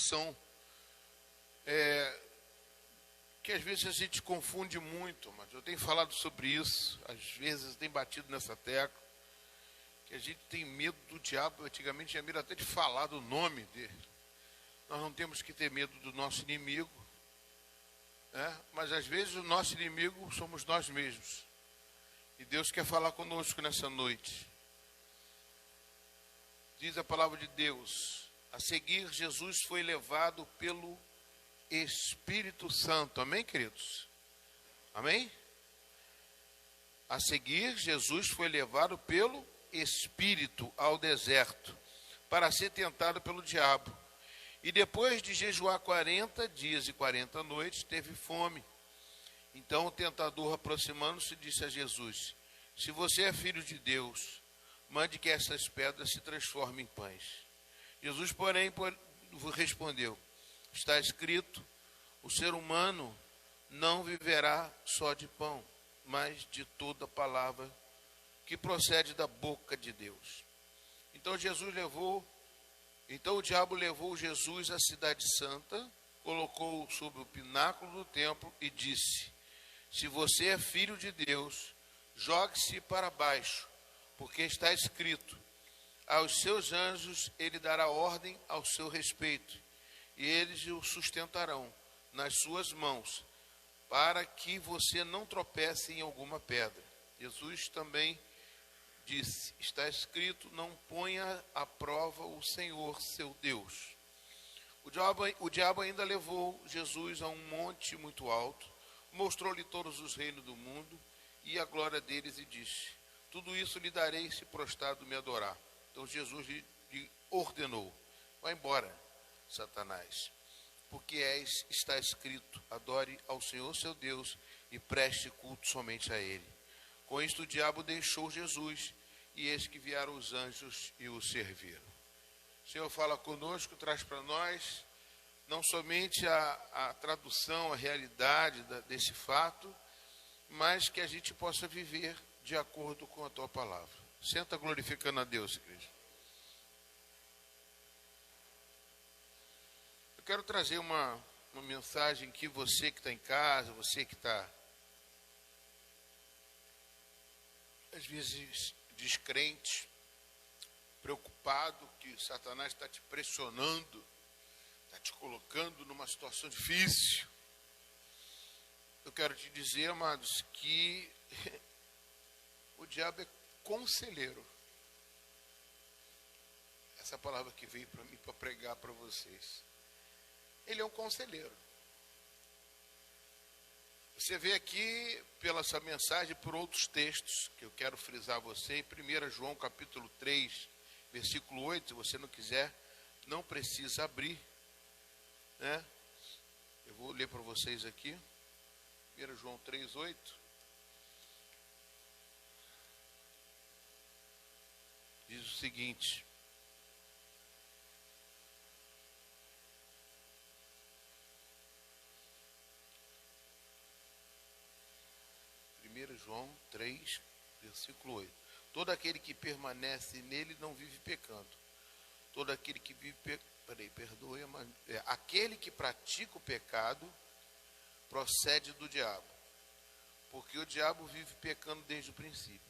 situação que às vezes a gente confunde muito, mas eu tenho falado sobre isso, às vezes tenho batido nessa tecla, que a gente tem medo do diabo. Antigamente tinha medo até de falar do nome dele. Nós não temos que ter medo do nosso inimigo, né? Mas às vezes o nosso inimigo somos nós mesmos. E Deus quer falar conosco nessa noite. Diz a palavra de Deus: a seguir, Jesus foi levado pelo Espírito Santo. Amém, queridos? Amém? A seguir, Jesus foi levado pelo Espírito ao deserto para ser tentado pelo diabo. E depois de jejuar 40 dias e 40 noites, teve fome. Então o tentador, aproximando-se, disse a Jesus: se você é filho de Deus, mande que essas pedras se transformem em pães. Jesus, porém, respondeu: está escrito, o ser humano não viverá só de pão, mas de toda palavra que procede da boca de Deus. Então o diabo levou Jesus à cidade santa, colocou-o sobre o pináculo do templo e disse: se você é filho de Deus, jogue-se para baixo, porque está escrito, aos seus anjos ele dará ordem ao seu respeito, e eles o sustentarão nas suas mãos, para que você não tropece em alguma pedra. Jesus também disse: está escrito, não ponha à prova o Senhor seu Deus. O diabo ainda levou Jesus a um monte muito alto, mostrou-lhe todos os reinos do mundo e a glória deles, e disse: tudo isso lhe darei se prostrado me adorar. Então Jesus lhe ordenou: vá embora, Satanás, porque está escrito, adore ao Senhor seu Deus e preste culto somente a ele. Com isto o diabo deixou Jesus, e eis que vieram os anjos e o serviram. O Senhor fala conosco, traz para nós não somente a tradução, a realidade desse fato, mas que a gente possa viver de acordo com a tua palavra. Senta glorificando a Deus, igreja. Eu quero trazer uma mensagem que você que está em casa, você que está, às vezes, descrente, preocupado, que Satanás está te pressionando, está te colocando numa situação difícil. Eu quero te dizer, amados, que o diabo é conselheiro. Essa palavra que veio para mim para pregar para vocês. Ele é um conselheiro. Você vê aqui, pela essa mensagem, por outros textos, que eu quero frisar a você, em 1 João capítulo 3, versículo 8, se você não quiser, não precisa abrir, né? Eu vou ler para vocês aqui, 1 João 3, 8. Diz o seguinte: João 3, versículo 8. Todo aquele que permanece nele não vive pecando. Todo aquele que vive aquele que pratica o pecado procede do diabo, porque o diabo vive pecando desde o princípio.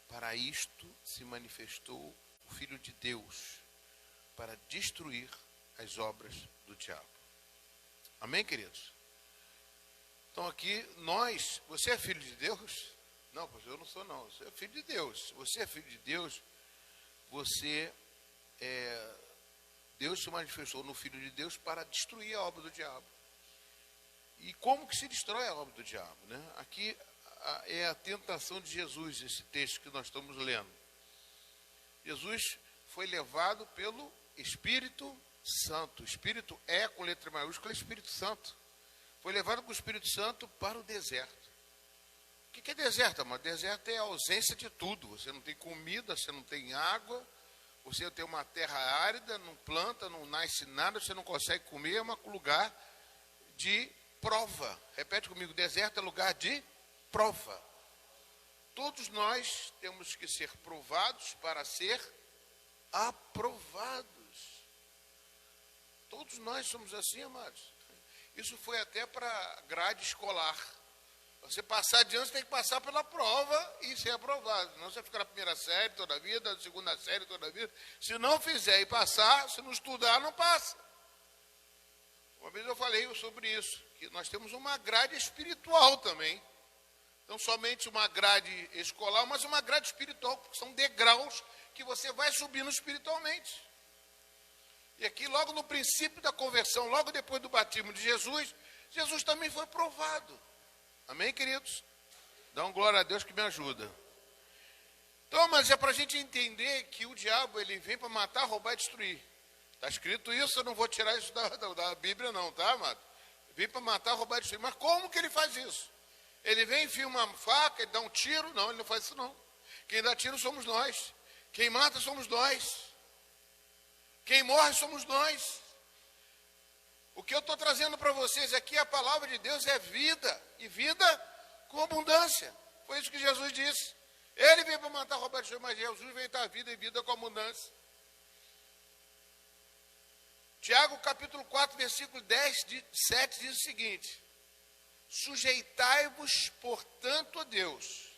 Para isto se manifestou o Filho de Deus, para destruir as obras do diabo. Amém, queridos? Então aqui, você é filho de Deus? Não, pastor, eu não sou não, você é filho de Deus. Se você é filho de Deus, Deus se manifestou no Filho de Deus para destruir a obra do diabo. E como que se destrói a obra do diabo, né? Aqui é a tentação de Jesus, esse texto que nós estamos lendo. Jesus foi levado pelo Espírito Santo. Espírito é com letra maiúscula, Espírito Santo. Foi levado com o Espírito Santo para o deserto. O que é deserto, amado? Deserto é a ausência de tudo. Você não tem comida, você não tem água, você tem uma terra árida, não planta, não nasce nada, você não consegue comer, é um lugar de prova. Repete comigo, deserto é lugar de prova. Todos nós temos que ser provados para ser aprovados. Todos nós somos assim, amados. Isso foi até para grade escolar. Você passar adiante, você tem que passar pela prova e ser aprovado. Senão você fica na primeira série toda a vida, na segunda série toda a vida. Se não fizer e passar, se não estudar, não passa. Uma vez eu falei sobre isso, que nós temos uma grade espiritual também. Não somente uma grade escolar, mas uma grade espiritual, porque são degraus que você vai subindo espiritualmente. E aqui, logo no princípio da conversão, logo depois do batismo de Jesus, Jesus também foi provado. Amém, queridos? Dá um glória a Deus que me ajuda. Então, mas é para a gente entender que o diabo, ele vem para matar, roubar e destruir. Está escrito isso, eu não vou tirar isso da Bíblia não, tá, amado? Vem para matar, roubar e destruir. Mas como que ele faz isso? Ele vem, enfia uma faca, ele dá um tiro? Não, ele não faz isso não. Quem dá tiro somos nós. Quem mata somos nós. Quem morre somos nós. O que eu estou trazendo para vocês aqui, a palavra de Deus é vida, e vida com abundância. Foi isso que Jesus disse. Ele veio para matar, roubar e destruir, mas Jesus veio dar vida e vida com abundância. Tiago capítulo 4, versículo 7 diz o seguinte: sujeitai-vos, portanto, a Deus.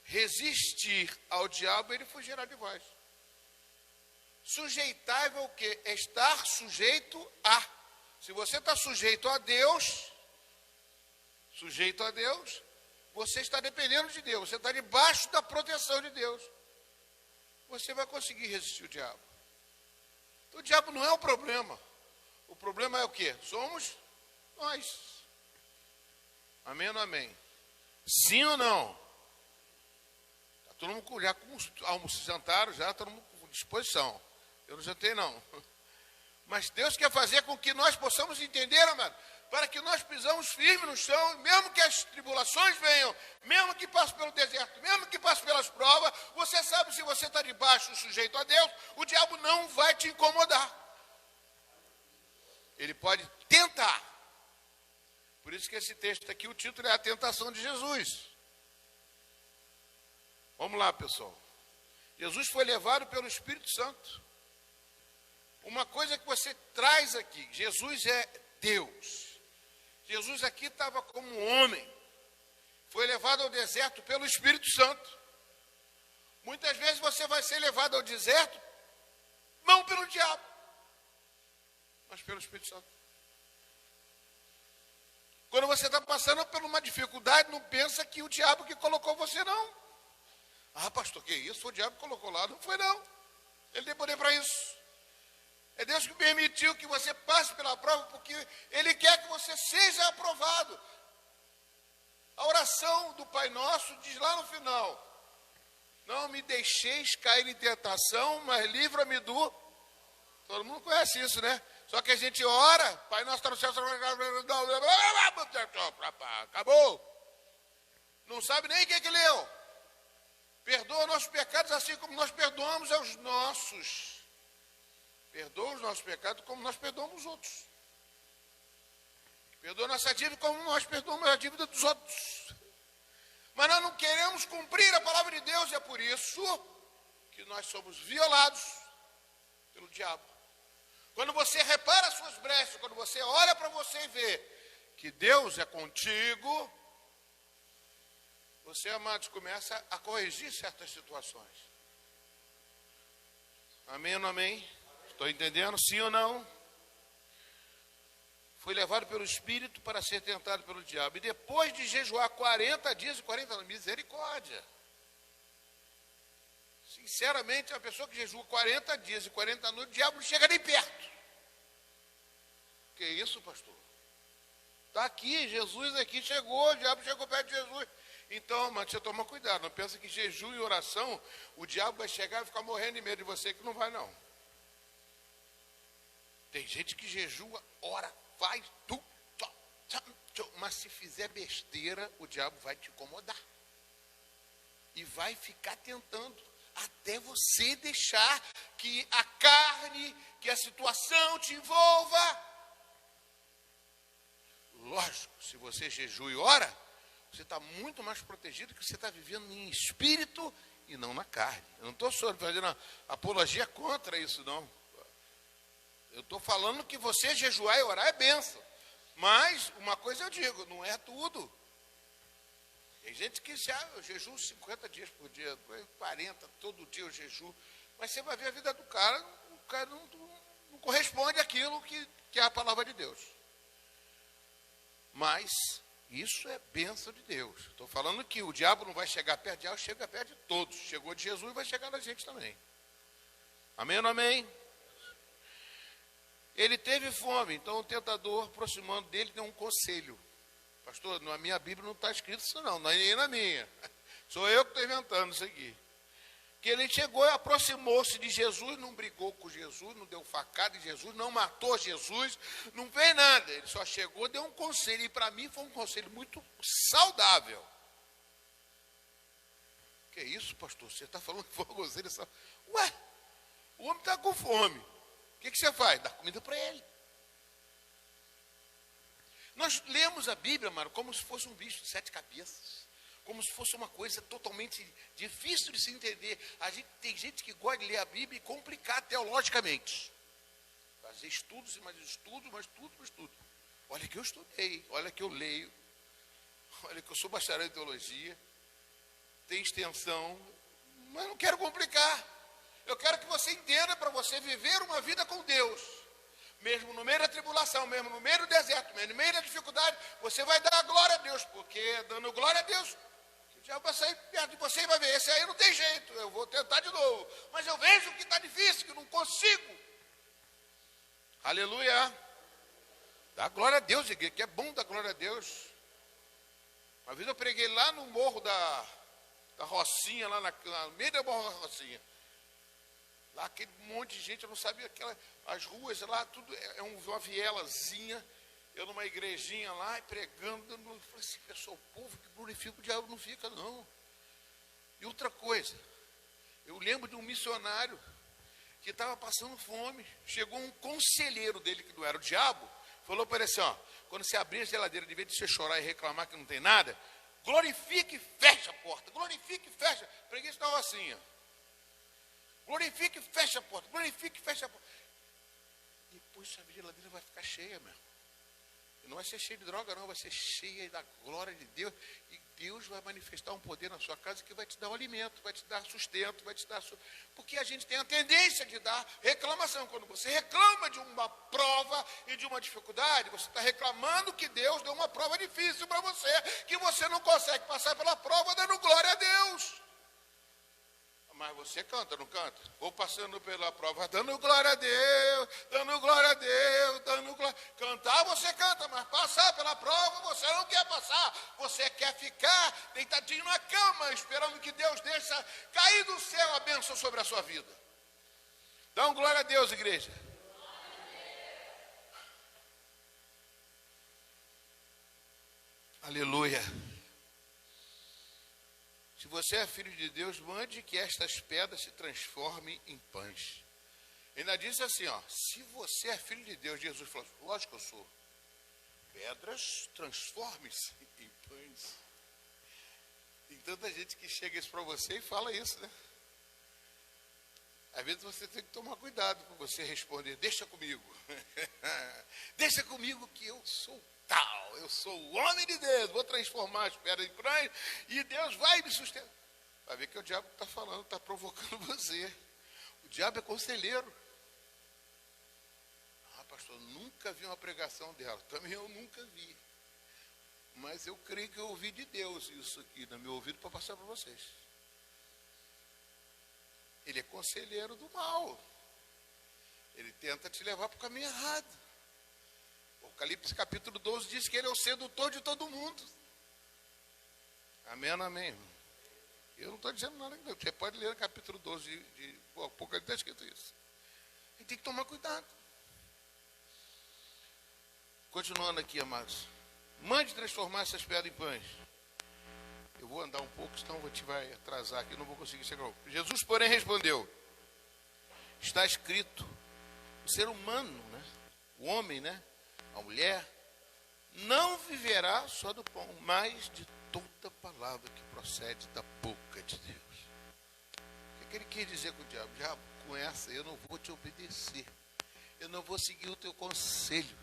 Resistir ao diabo, ele fugirá de vós. Sujeitável o quê? Estar sujeito a. Se você está sujeito a Deus, você está dependendo de Deus, você está debaixo da proteção de Deus. Você vai conseguir resistir o diabo. Então, o diabo não é o problema. O problema é o quê? Somos nós. Amém ou não amém? Sim ou não? Tá todo mundo já jantaram, já todo mundo com disposição. Eu não jantei, não. Mas Deus quer fazer com que nós possamos entender, amado, para que nós pisamos firme no chão, mesmo que as tribulações venham, mesmo que passe pelo deserto, mesmo que passe pelas provas, você sabe, se você está debaixo, sujeito a Deus, o diabo não vai te incomodar. Ele pode tentar. Por isso que esse texto aqui, o título é A Tentação de Jesus. Vamos lá, pessoal. Jesus foi levado pelo Espírito Santo. Uma coisa que você traz aqui, Jesus é Deus. Jesus aqui estava como um homem. Foi levado ao deserto pelo Espírito Santo. Muitas vezes você vai ser levado ao deserto, não pelo diabo, mas pelo Espírito Santo. Quando você está passando por uma dificuldade, não pensa que o diabo que colocou você, não. Ah, pastor, que isso? Foi o diabo que colocou lá. Não foi, não. Ele tem poder para isso. É Deus que permitiu que você passe pela prova, porque Ele quer que você seja aprovado. A oração do Pai Nosso diz lá no final: não me deixeis cair em tentação, mas livra-me do... Todo mundo conhece isso, né? Só que a gente ora, Pai Nosso está no céu, acabou. Não sabe nem o que leu. Perdoa nossos pecados assim como nós perdoamos aos nossos. Perdoa os nossos pecados como nós perdoamos os outros. Perdoa nossa dívida como nós perdoamos a dívida dos outros. Mas nós não queremos cumprir a palavra de Deus, e é por isso que nós somos violados pelo diabo. Quando você repara as suas brechas, quando você olha para você e vê que Deus é contigo, você, amados, começa a corrigir certas situações. Amém ou não amém? Estou entendendo? Sim ou não? Foi levado pelo Espírito para ser tentado pelo diabo. E depois de jejuar 40 dias e 40 anos, misericórdia. Sinceramente, a pessoa que jejua 40 dias e 40 anos, o diabo não chega nem perto. Que isso, pastor? Está aqui, Jesus aqui chegou, o diabo chegou perto de Jesus. Então, mas você toma cuidado, não pensa que jejum e oração, o diabo vai chegar e ficar morrendo de medo de você, que não vai, não. Tem gente que jejua, ora, vai, mas se fizer besteira, o diabo vai te incomodar. E vai ficar tentando, até você deixar que a carne, que a situação te envolva. Lógico, se você jejua e ora, você está muito mais protegido, que você está vivendo em espírito e não na carne. Eu não estou só fazendo apologia contra isso, não. Eu estou falando que você jejuar e orar é bênção. Mas uma coisa eu digo, não é tudo. Tem gente que diz, eu jejuo 50 dias por dia, 40, todo dia eu jejuo. Mas você vai ver a vida do cara, o cara não corresponde àquilo que é a palavra de Deus. Mas isso é bênção de Deus. Estou falando que o diabo não vai chegar perto, o diabo chega perto de todos. Chegou de Jesus e vai chegar na gente também. Amém ou não amém? Ele teve fome, então o tentador, aproximando dele, deu um conselho. Pastor, na minha Bíblia não está escrito isso não, nem na minha. Sou eu que estou inventando isso aqui. Que ele chegou e aproximou-se de Jesus, não brigou com Jesus, não deu facada em Jesus, não matou Jesus, não fez nada. Ele só chegou, deu um conselho, e para mim foi um conselho muito saudável. Que isso, pastor? Você está falando que foi um conselho saudável? Ué, o homem está com fome. O que você faz? Dá comida para ele. Nós lemos a Bíblia, mano, como se fosse um bicho de 7 cabeças. Como se fosse uma coisa totalmente difícil de se entender. Tem gente que gosta de ler a Bíblia e complicar teologicamente. Fazer estudos e mais estudos, mais tudo. Olha que eu estudei, olha que eu leio. Olha que eu sou bacharel em teologia. Tem extensão, mas não quero complicar. Eu quero que você entenda para você viver uma vida com Deus. Mesmo no meio da tribulação, mesmo no meio do deserto, mesmo no meio da dificuldade, você vai dar glória a Deus, porque dando glória a Deus, o diabo vai sair perto de você e vai ver, esse aí não tem jeito, eu vou tentar de novo. Mas eu vejo que está difícil, que não consigo. Aleluia. Dá glória a Deus, igreja, que é bom dar glória a Deus. Uma vez eu preguei lá no morro da Rocinha, lá no meio da morro da Rocinha. Lá aquele monte de gente, eu não sabia, as ruas lá, tudo é uma vielazinha, eu numa igrejinha lá, pregando, eu falei assim, pessoal, o povo que glorifica o diabo não fica, não. E outra coisa, eu lembro de um missionário que estava passando fome, chegou um conselheiro dele, que não era o diabo, falou para ele assim, ó, quando você abrir a geladeira, de vez de você chorar e reclamar que não tem nada, glorifique e fecha a porta, glorifique e fecha, preguei isso na Rocinha. Glorifique e fecha a porta. Glorifique e fecha a porta. Depois a geladeira vai ficar cheia, meu. E não vai ser cheia de droga, não. Vai ser cheia da glória de Deus. E Deus vai manifestar um poder na sua casa que vai te dar o alimento, vai te dar sustento, vai te dar... Porque a gente tem a tendência de dar reclamação. Quando você reclama de uma prova e de uma dificuldade, você está reclamando que Deus deu uma prova difícil para você, que você não consegue passar pela prova dando glória a Deus. Mas você canta, não canta? Vou passando pela prova, dando glória a Deus, dando glória a Deus, dando glória. Cantar você canta, mas passar pela prova você não quer passar. Você quer ficar deitadinho na cama, esperando que Deus deixe cair do céu a bênção sobre a sua vida. Dá glória a Deus, igreja. Aleluia. Se você é filho de Deus, mande que estas pedras se transformem em pães. Ainda diz assim, ó, se você é filho de Deus, Jesus falou, lógico que eu sou. Pedras transformem-se em pães. Tem tanta gente que chega isso para você e fala isso, né? Às vezes você tem que tomar cuidado para você responder, deixa comigo. Deixa comigo que eu sou tal, eu sou o homem de Deus, vou transformar as pedras em pães e Deus vai me sustentar. Vai ver que o diabo está falando, está provocando você. O diabo é conselheiro. Ah, pastor, nunca vi uma pregação dela. Também eu nunca vi. Mas eu creio que eu ouvi de Deus isso aqui no meu ouvido para passar para vocês. Ele é conselheiro do mal. Ele tenta te levar para o caminho errado. Apocalipse capítulo 12 diz que ele é o sedutor de todo mundo. Amém, amém. Eu não estou dizendo nada. Você pode ler o capítulo 12 de Apocalipse, está escrito isso. A gente tem que tomar cuidado. Continuando aqui, amados. Mande transformar essas pedras em pães. Eu vou andar um pouco, senão a gente vai atrasar aqui, não vou conseguir chegar. Jesus, porém, respondeu. Está escrito, o ser humano, né? O homem, né? A mulher, não viverá só do pão, mas de toda palavra que procede da boca de Deus. O que ele quer dizer com o diabo? Diabo, com essa eu não vou te obedecer. Eu não vou seguir o teu conselho.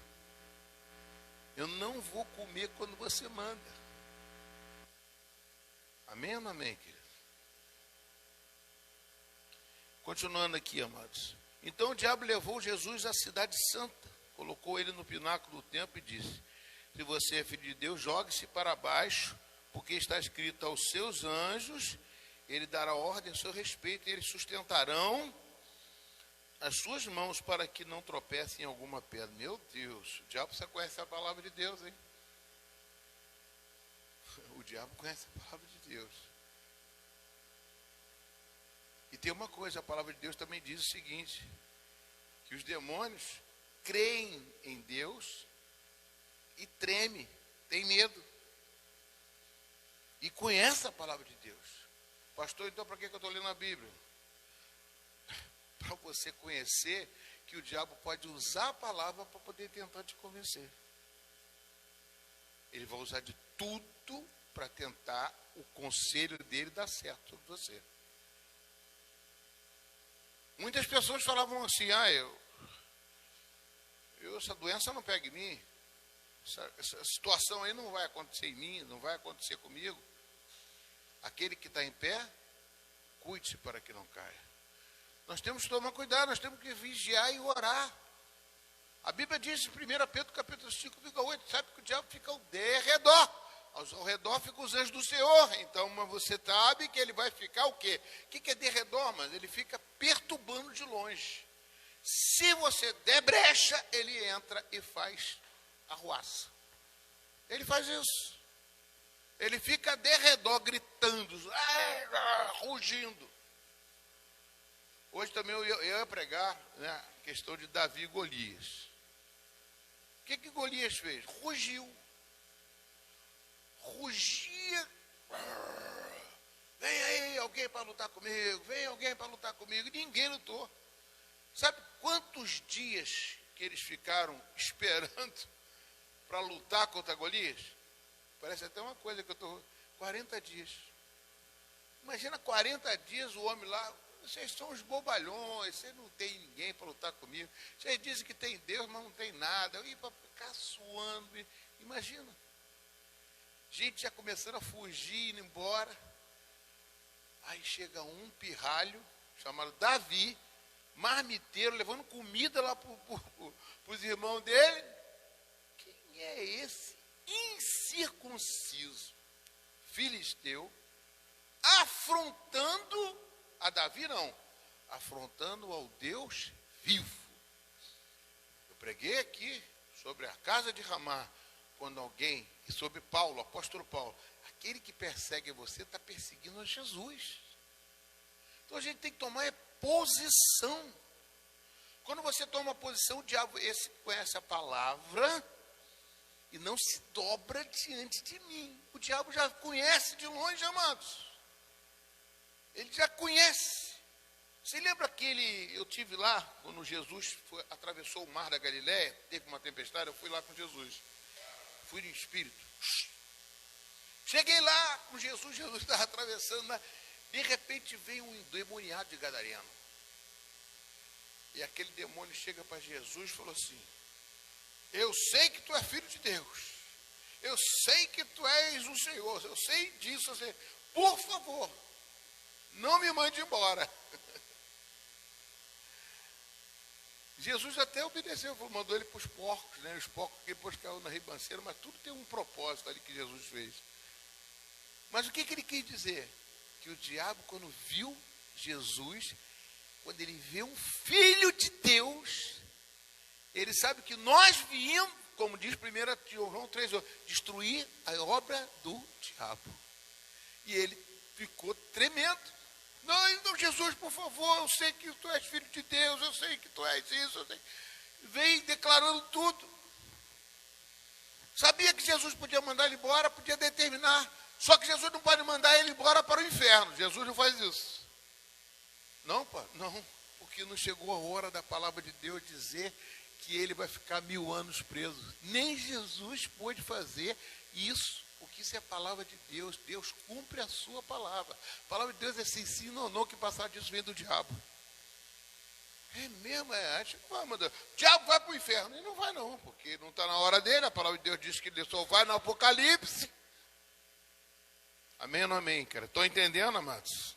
Eu não vou comer quando você manda. Amém ou não amém, querido? Continuando aqui, amados. Então o diabo levou Jesus à cidade santa, colocou ele no pináculo do templo e disse: se você é filho de Deus, jogue-se para baixo, porque está escrito: aos seus anjos ele dará ordem a seu respeito, e eles sustentarão as suas mãos para que não tropecem em alguma pedra. Meu Deus, o diabo você conhece a palavra de Deus, hein? O diabo conhece a palavra de Deus. E tem uma coisa, a palavra de Deus também diz o seguinte, que os demônios creem em Deus e tremem, têm medo. E conhecem a palavra de Deus. Pastor, então para que eu estou lendo a Bíblia? Para você conhecer que o diabo pode usar a palavra para poder tentar te convencer. Ele vai usar de tudo para tentar o conselho dele dar certo sobre você. Muitas pessoas falavam assim: essa doença não pega em mim, essa situação aí não vai acontecer em mim, não vai acontecer comigo. Aquele que está em pé, cuide-se para que não caia. Nós temos que tomar cuidado, nós temos que vigiar e orar. A Bíblia diz em 1 Pedro capítulo 5:8, sabe que o diabo fica ao derredor. Ao redor ficam os anjos do Senhor. Então, mas você sabe que ele vai ficar o quê? O que é derredor, mas ele fica perturbando de longe. Se você der brecha, ele entra e faz arruaça. Ele faz isso. Ele fica derredor, gritando, rugindo. Hoje também eu ia pregar, né, a questão de Davi e Golias. O que Golias fez? Rugiu. Rugia. Vem aí alguém para lutar comigo, vem alguém para lutar comigo. Ninguém lutou. Sabe quantos dias que eles ficaram esperando para lutar contra Golias? Parece até uma coisa que eu estou... 40 dias. Imagina 40 dias o homem lá: vocês são os bobalhões, vocês não tem ninguém para lutar comigo. Vocês dizem que tem Deus, mas não tem nada. Eu ia para ficar suando. Imagina. Gente já começando a fugir, indo embora. Aí chega um pirralho, chamado Davi, marmiteiro, levando comida lá para os irmãos dele. Quem é esse incircunciso filisteu, afrontando a Davi? Não, afrontando ao Deus vivo. Eu preguei aqui sobre a casa de Ramá, quando alguém, e sobre Paulo, apóstolo Paulo, aquele que persegue você está perseguindo a Jesus. Então a gente tem que tomar posição. Quando você toma posição, o diabo esse conhece a palavra e não se dobra diante de mim. O diabo já conhece de longe, amados. Ele já conhece. Você lembra eu tive lá, quando Jesus atravessou o mar da Galileia, teve uma tempestade, eu fui lá com Jesus. Fui no Espírito. Cheguei lá com Jesus estava atravessando lá. De repente veio um endemoniado de Gadareno. E aquele demônio chega para Jesus e falou assim: eu sei que tu és filho de Deus. Eu sei que tu és o Senhor. Eu sei disso. Eu sei. Por favor, não me mande embora. Jesus até obedeceu, mandou ele para os porcos, né? Os porcos que depois caiu na ribanceira, mas tudo tem um propósito ali que Jesus fez. Mas o que ele quis dizer? Que o diabo, quando viu Jesus, quando ele vê um filho de Deus, ele sabe que nós viemos, como diz 1 João 3, destruir a obra do diabo. E ele ficou tremendo. Não, Jesus, por favor, eu sei que tu és filho de Deus, eu sei que tu és isso, eu sei. Vem declarando tudo. Sabia que Jesus podia mandar ele embora, podia determinar, só que Jesus não pode mandar ele embora para o inferno. Jesus não faz isso. Não, pai, não, porque não chegou a hora da palavra de Deus dizer que ele vai ficar 1000 anos preso. Nem Jesus pôde fazer isso. Porque isso é a palavra de Deus. Deus cumpre a sua palavra. A palavra de Deus é sim, sim, não, que passar disso vem do diabo. É mesmo, a gente não vai mandar. O diabo vai para o inferno. E não vai não, porque não está na hora dele. A palavra de Deus diz que ele só vai no Apocalipse. Amém ou não amém, cara? Estão entendendo, amados?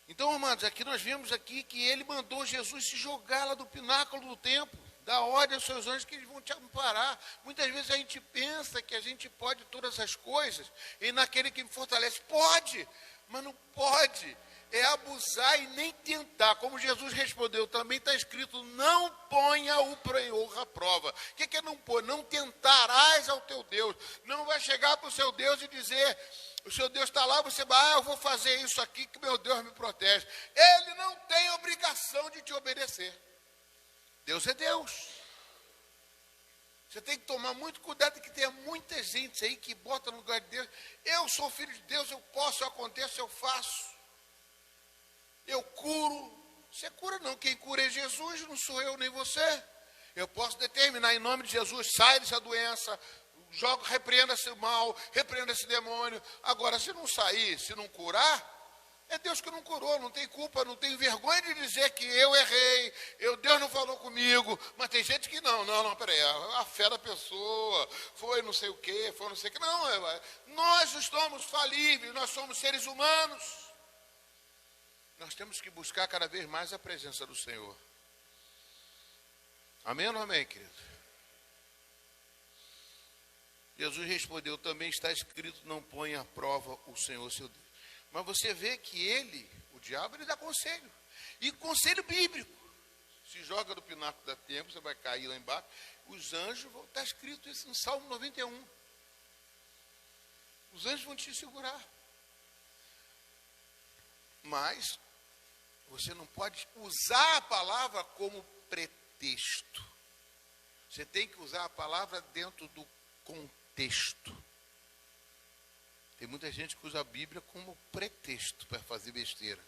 Então, amados, aqui nós vemos aqui que ele mandou Jesus se jogar lá do pináculo do templo. Dá ordem aos seus anjos que eles vão te amparar. Muitas vezes a gente pensa que a gente pode todas as coisas. E naquele que me fortalece, pode, mas não pode. É abusar e nem tentar. Como Jesus respondeu, também está escrito, não ponha o Senhor à prova. O que é não pôr? Não tentarás ao teu Deus. Não vai chegar para o seu Deus e dizer, o seu Deus está lá, você vai, eu vou fazer isso aqui que meu Deus me protege. Ele não tem obrigação de te obedecer. Deus é Deus. Você tem que tomar muito cuidado que tem muita gente aí que bota no lugar de Deus. Eu sou filho de Deus, eu posso, eu aconteço, eu faço. Eu curo. Você cura não, quem cura é Jesus, não sou eu nem você. Eu posso determinar em nome de Jesus, sai dessa doença, jogo, repreenda esse mal, repreenda esse demônio. Agora, se não sair, se não curar, é Deus que não curou, não tem culpa, não tem vergonha de dizer que eu errei, Deus não falou comigo. Mas tem gente que não, peraí, a fé da pessoa, foi não sei o quê, foi não sei o quê. Não, nós estamos falíveis, nós somos seres humanos. Nós temos que buscar cada vez mais a presença do Senhor. Amém ou não amém, querido? Jesus respondeu, também está escrito, não ponha à prova o Senhor seu Deus. Mas você vê que ele, o diabo, ele dá conselho. E conselho bíblico. Se joga do pináculo da templo, você vai cair lá embaixo. Os anjos, está escrito isso no Salmo 91. Os anjos vão te segurar. Mas você não pode usar a palavra como pretexto. Você tem que usar a palavra dentro do contexto. Tem muita gente que usa a Bíblia como pretexto para fazer besteira.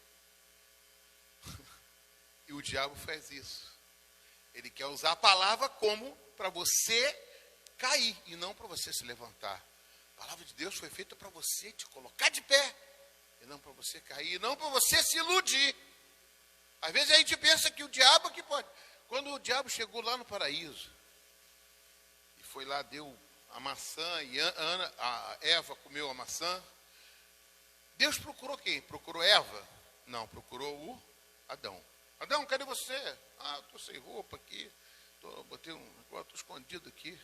E o diabo faz isso. Ele quer usar a palavra como para você cair e não para você se levantar. A palavra de Deus foi feita para você te colocar de pé e não para você cair, e não para você se iludir. Às vezes a gente pensa que o diabo que pode. Quando o diabo chegou lá no paraíso e foi lá, deu a maçã e a Eva comeu a maçã. Deus procurou quem? Procurou Eva? Não, procurou o Adão. Adão, cadê você? Estou sem roupa aqui. Botei estou escondido aqui.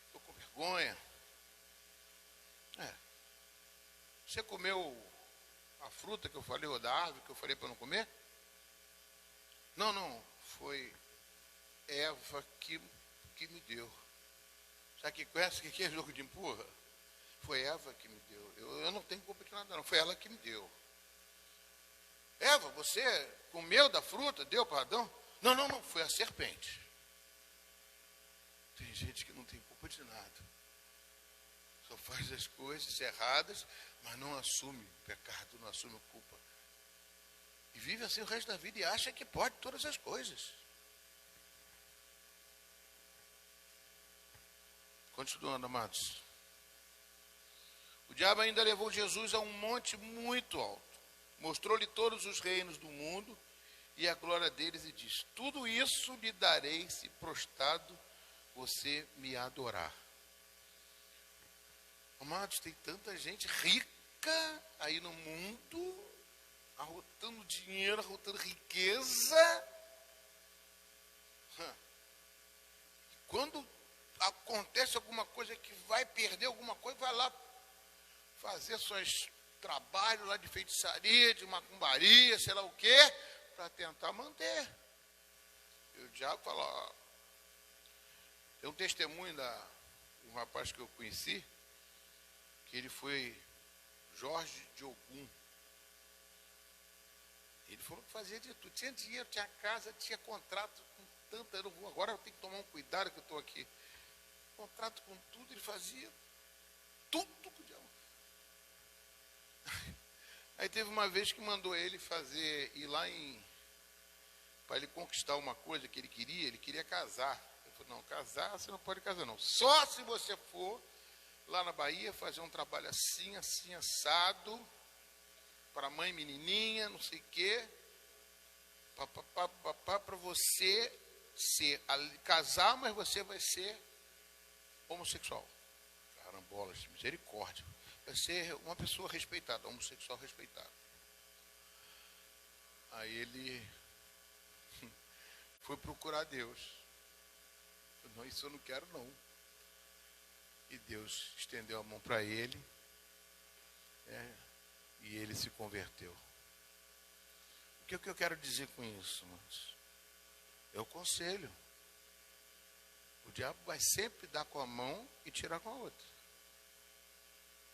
Estou com vergonha. Você comeu a fruta que eu falei, ou da árvore que eu falei para não comer? Não, foi Eva que me deu. Sabe que conhece o que é jogo de empurra? Foi Eva que me deu. Eu não tenho culpa de nada, não. Foi ela que me deu. Eva, você comeu da fruta, deu para Adão? Não, foi a serpente. Tem gente que não tem culpa de nada. Só faz as coisas erradas, mas não assume o pecado, não assume a culpa. E vive assim o resto da vida e acha que pode todas as coisas. Continuando, amados. O diabo ainda levou Jesus a um monte muito alto. Mostrou-lhe todos os reinos do mundo e a glória deles e disse, tudo isso lhe darei se prostrado você me adorar. Amados, tem tanta gente rica aí no mundo, arrotando dinheiro, arrotando riqueza. Quando acontece alguma coisa que vai perder alguma coisa, vai lá fazer seus trabalhos lá de feitiçaria, de macumbaria, sei lá o quê, para tentar manter. E o diabo fala, tem um testemunho de um rapaz que eu conheci, que ele foi Jorge de Ogum. Ele falou que fazia de tudo, tinha dinheiro, tinha casa, tinha contrato com tanta, agora eu tenho que tomar um cuidado que eu estou aqui. Contrato com tudo, ele fazia tudo que o diabo. Aí teve uma vez que mandou ele ir lá para ele conquistar uma coisa que ele queria casar. Ele falou, não, casar você não pode casar não. Só se você for lá na Bahia fazer um trabalho assim, assado, para a mãe menininha, não sei o quê. para você casar, mas você vai ser homossexual. Carambolas, misericórdia. Vai ser uma pessoa respeitada, homossexual respeitado. Aí ele foi procurar Deus. Não, isso eu não quero não. E Deus estendeu a mão para ele, e ele se converteu. O que eu quero dizer com isso, irmãos? É o conselho. O diabo vai sempre dar com a mão e tirar com a outra.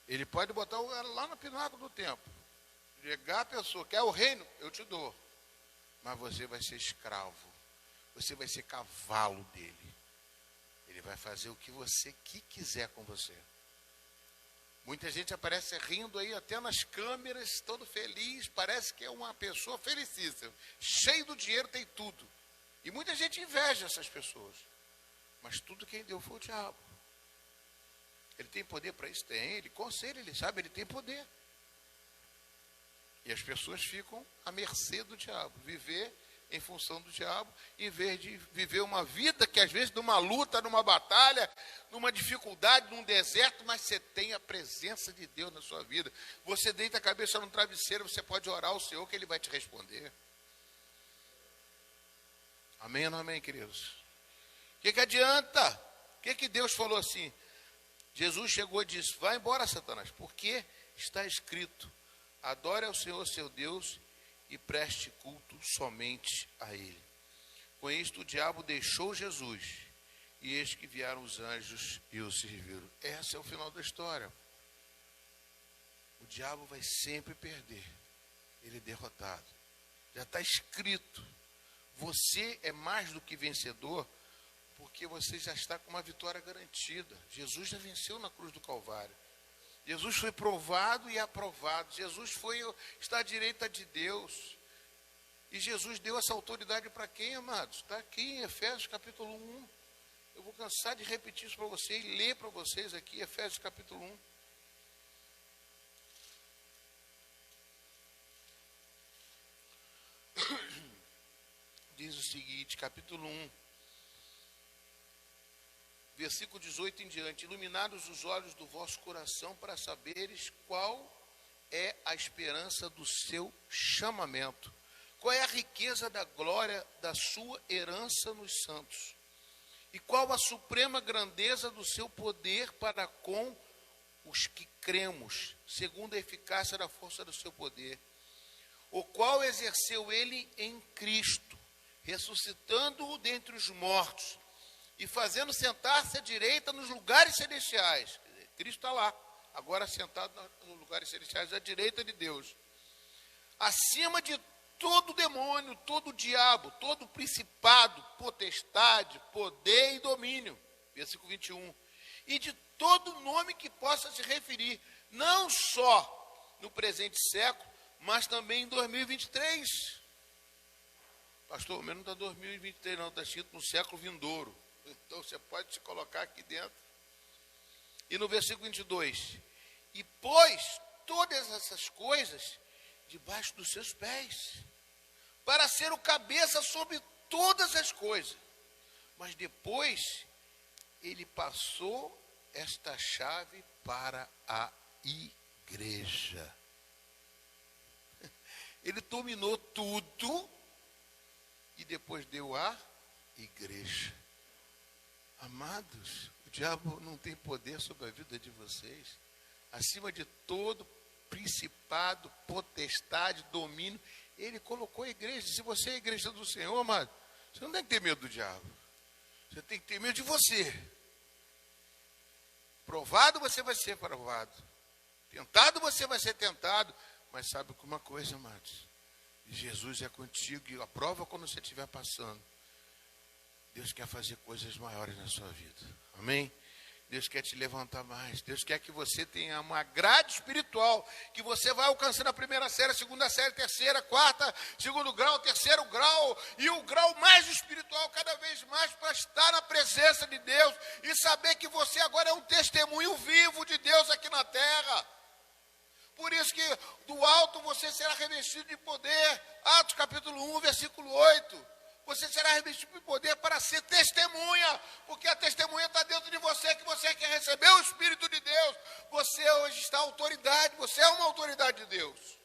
Ele pode botar lá no pináculo do templo. Chegar a pessoa, quer o reino? Eu te dou. Mas você vai ser escravo. Você vai ser cavalo dele. Ele vai fazer o que você quiser com você. Muita gente aparece rindo aí até nas câmeras, todo feliz, parece que é uma pessoa felicíssima, cheio do dinheiro, tem tudo. E muita gente inveja essas pessoas. Mas tudo quem deu foi o diabo. Ele tem poder para isso? Tem. Ele conselha, ele sabe, ele tem poder. E as pessoas ficam à mercê do diabo. Viver em função do diabo, em vez de viver uma vida que às vezes numa luta, numa batalha, numa dificuldade, num deserto, mas você tem a presença de Deus na sua vida. Você deita a cabeça no travesseiro, você pode orar ao Senhor que Ele vai te responder. Amém ou não amém, queridos? O que adianta? O que Deus falou assim? Jesus chegou e disse, vai embora, Satanás, porque está escrito, adore ao Senhor seu Deus e preste culto somente a Ele. Com isto o diabo deixou Jesus, e eis que vieram os anjos e o serviram. Esse é o final da história. O diabo vai sempre perder. Ele é derrotado. Já está escrito. Você é mais do que vencedor, porque você já está com uma vitória garantida. Jesus já venceu na cruz do Calvário. Jesus foi provado e aprovado. Jesus está à direita de Deus. E Jesus deu essa autoridade para quem, amados? Está aqui em Efésios capítulo 1. Eu vou cansar de repetir isso para vocês e ler para vocês aqui, Efésios capítulo 1. Diz o seguinte, capítulo 1. Versículo 18 em diante, iluminados os olhos do vosso coração para saberes qual é a esperança do seu chamamento, qual é a riqueza da glória da sua herança nos santos, e qual a suprema grandeza do seu poder para com os que cremos, segundo a eficácia da força do seu poder, o qual exerceu ele em Cristo, ressuscitando-o dentre os mortos, e fazendo sentar-se à direita nos lugares celestiais. Cristo está lá, agora sentado nos lugares celestiais, à direita de Deus. Acima de todo demônio, todo diabo, todo principado, potestade, poder e domínio. Versículo 21. E de todo nome que possa se referir, não só no presente século, mas também em 2023. Pastor, mas não está 2023 não, está escrito no século vindouro. Então você pode se colocar aqui dentro. E no versículo 22. E pôs todas essas coisas debaixo dos seus pés, para ser o cabeça sobre todas as coisas. Mas depois ele passou esta chave para a igreja. Ele dominou tudo e depois deu a igreja. Amados, o diabo não tem poder sobre a vida de vocês. Acima de todo principado, potestade, domínio, ele colocou a igreja. Se você é a igreja do Senhor, amado, você não tem que ter medo do diabo. Você tem que ter medo de você. Provado você vai ser provado. Tentado você vai ser tentado. Mas sabe uma coisa, amados? Jesus é contigo e a prova quando você estiver passando. Deus quer fazer coisas maiores na sua vida. Amém? Deus quer te levantar mais. Deus quer que você tenha uma grade espiritual, que você vai alcançando a primeira série, a segunda série, terceira, quarta, segundo grau, terceiro grau, e o grau mais espiritual cada vez mais, para estar na presença de Deus e saber que você agora é um testemunho vivo de Deus aqui na terra. Por isso que do alto você será revestido de poder. Atos capítulo 1, versículo 8. Você será revestido de poder para ser testemunha, porque a testemunha está dentro de você, que você quer receber o Espírito de Deus. Você hoje está autoridade, você é uma autoridade de Deus.